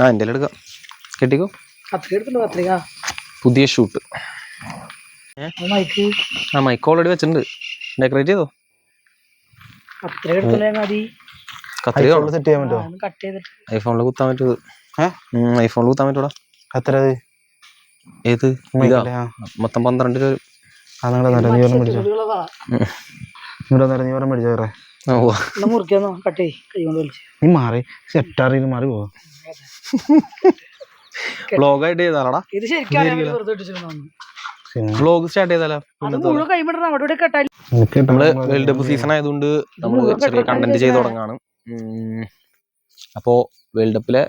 ആ എൻ്റെ എടുക്കാം. കെട്ടിക്കോ. പുതിയ ഷൂട്ട്. ആ മൈക്ക് ഓൾറെഡി വെച്ചിട്ടുണ്ട്. ഡെക്കറേറ്റ് ചെയ്തോ. ഐഫോണിൽ കുത്താൻ പറ്റൂത്. ഐഫോണിൽ കുത്താൻ പറ്റൂടാ. എത്ര ഏത് മൊത്തം 12 രൂപ. വ്ലോഗായിട്ട് ചെയ്താലാടാ. വ്ലോഗ് സ്റ്റാർട്ട് ചെയ്താലോ. നമ്മള് വേൾഡ് കപ്പ് സീസൺ ആയതുകൊണ്ട് നമ്മള് ചെറിയ കണ്ടന്റ് ചെയ്ത് തുടങ്ങാണ്. അപ്പോ വേൾഡ് കപ്പിലെ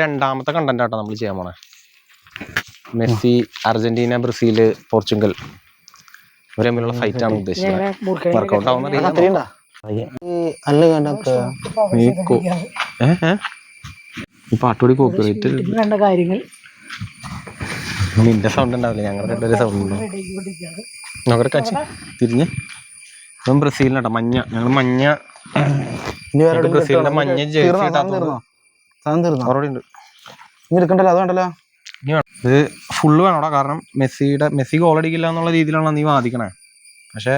രണ്ടാമത്തെ കണ്ടന്റ് ആട്ടോ നമ്മൾ ചെയ്യാൻ പോണേ. മെസ്സി, അർജന്റീന, ബ്രസീല്, പോർച്ചുഗൽ ഇവർ തമ്മിലുള്ള ഫൈറ്റ് ആണ് ഉദ്ദേശിച്ചത്. വർക്കൗട്ട് ആവുന്ന ഈ പാട്ടോടി കോപ്പിറൈറ്റ്. നിന്റെ സൗണ്ട് ഉണ്ടാവില്ല, ഞങ്ങളുടെ രണ്ടൊരു സൗണ്ട് ഉണ്ടാവും. നോക്കട്ടെ കച്ചി തിരിഞ്ഞ്. ഇപ്പം ബ്രസീലിനാട്ടോ മഞ്ഞ. ഞങ്ങൾ മഞ്ഞ ബ്രസീലിന്റെ മഞ്ഞ ജേഴ്സി ഉണ്ട്. ഇത് ഫുള്ള് വേണോടാ. കാരണം മെസ്സി ഗോൾ അടിക്കില്ല എന്നുള്ള രീതിയിലാണ് നീ വാദിക്കണേ. പക്ഷെ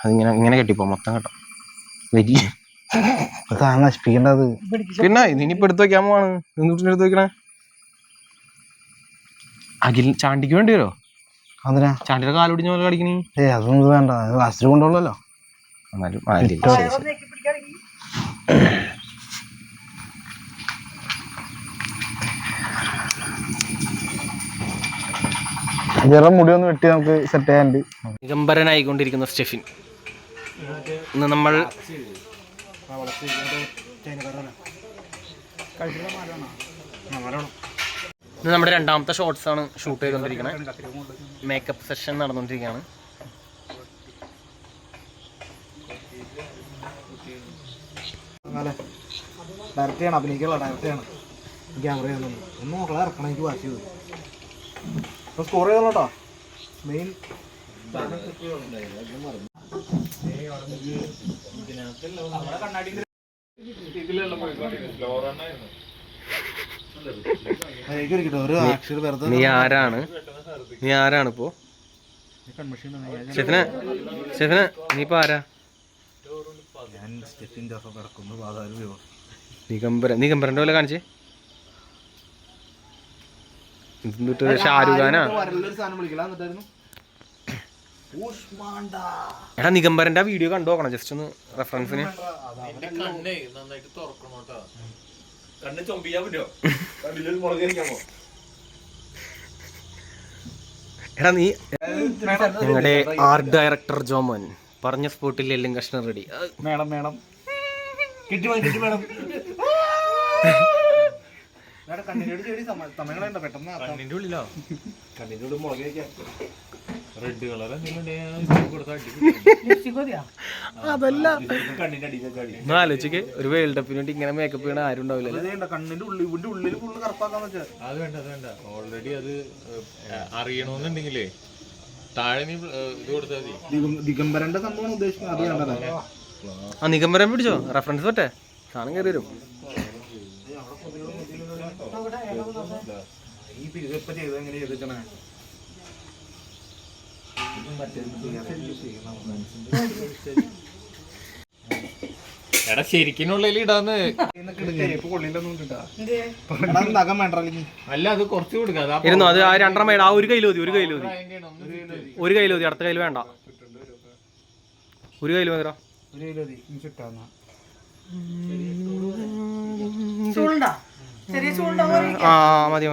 അതിങ്ങനെ കെട്ടിപ്പോ മൊത്തം കേട്ടോ. നശിപ്പിക്കേണ്ടത്. പിന്നെ ഇതിനിപ്പോ എടുത്ത് വെക്കാൻ പോവാണ്. എന്തുകൊണ്ട് എടുത്ത് വെക്കണേ? ചാണ്ടിക്ക് വേണ്ടി വരുമോ? ചാണ്ടിയുടെ കാലൊടിഞ്ഞ പോലെ കളിക്കണേ. അതൊന്നും വേണ്ട, ലാസ്റ്റ് കൊണ്ടുള്ളല്ലോ. എന്നാലും മുടി ഒന്ന് വെട്ടി നമുക്ക് സെറ്റ് ചെയ്യാനുണ്ട്. നിഗംബരനായിക്കൊണ്ടിരിക്കുന്ന സ്റ്റെഫിൻ. ഇന്ന് നമ്മൾ നമ്മുടെ രണ്ടാമത്തെ ഷോർട്സ് ആണ് ഷൂട്ട് ചെയ്തുകൊണ്ടിരിക്കുന്നത്. മേക്കപ്പ് സെഷൻ നടന്നുകൊണ്ടിരിക്കുകയാണ്. ഡയറക്റ്റ് ചെയ്യണം, അഭിനയിക്കുള്ള ഡയറക്റ്റ് ചെയ്യണം. ക്യാമറ ഒന്നും മക്കളെ ഇറക്കണം. എനിക്ക് വാശി ചെയ്തു ഇപ്പൊ സ്കോർ ചെയ്തോട്ടോ. മെയിൻ നീ ആരാണ് ഇപ്പോ? സ്റ്റെഫിനെ നീ ഇപ്പൊ ആരാ? നിഗംബരന്റെ പോലെ കാണിച്ചേ. ഷാരൂഖ് ഖാനാ? എടാ നിഗംബരന്റെ ആ വീഡിയോ കണ്ടു നോക്കണം ജസ്റ്റ് ഒന്ന് റെഫറൻസിന്. എടാ നീ ഞങ്ങളുടെ ആർട്ട് ഡയറക്ടർ ജോമോൻ പറഞ്ഞ സ്പോട്ടിൽ എല്ലാം കഷ്ണം റെഡി. മേഡം മേഡം കണ്ണിന്റെ ഉള്ളിലോ കണ്ണിന്റെ ഉള്ളിൽ മുളക് വയ്ക്കാം. റെഡ് കളർ അതല്ല. ആലോചിക്ക്, ഒരു വേൾഡ് കപ്പിന് വേണ്ടി ഇങ്ങനെ മേക്കപ്പ് ചെയ്യണ ആരും ഉണ്ടാവില്ല. കണ്ണിന്റെ ഉള്ളിൽ ഫുള്ള് കറുപ്പാക്കാന്ന് വെച്ചാൽ അത് വേണ്ട. ഓൾറെഡി അത് അറിയണമെന്നുണ്ടെങ്കിലേ താഴെ നീ ഇത് കൊടുത്താൽ മതി. ദിഗംബരന്റെ സംഭവം ഉദ്ദേശിക്കുന്നത് അത് വേണ്ടതല്ലേ. ആ നിഗംബരൻ പിടിച്ചോ, റെഫറൻസ് പറ്റേ സാധനം കയറി വരും. എടാ ശരിക്കുള്ളിൽ ഇടാന്ന്. അല്ല അത് കുറച്ച് കൊടുക്കാം. അത് ആ 2 മേട. ആ ഒരു കയ്യിലോതി അടുത്ത കയ്യിൽ വേണ്ട. ഒരു കയ്യിൽ മതിരാ. ആ മതി.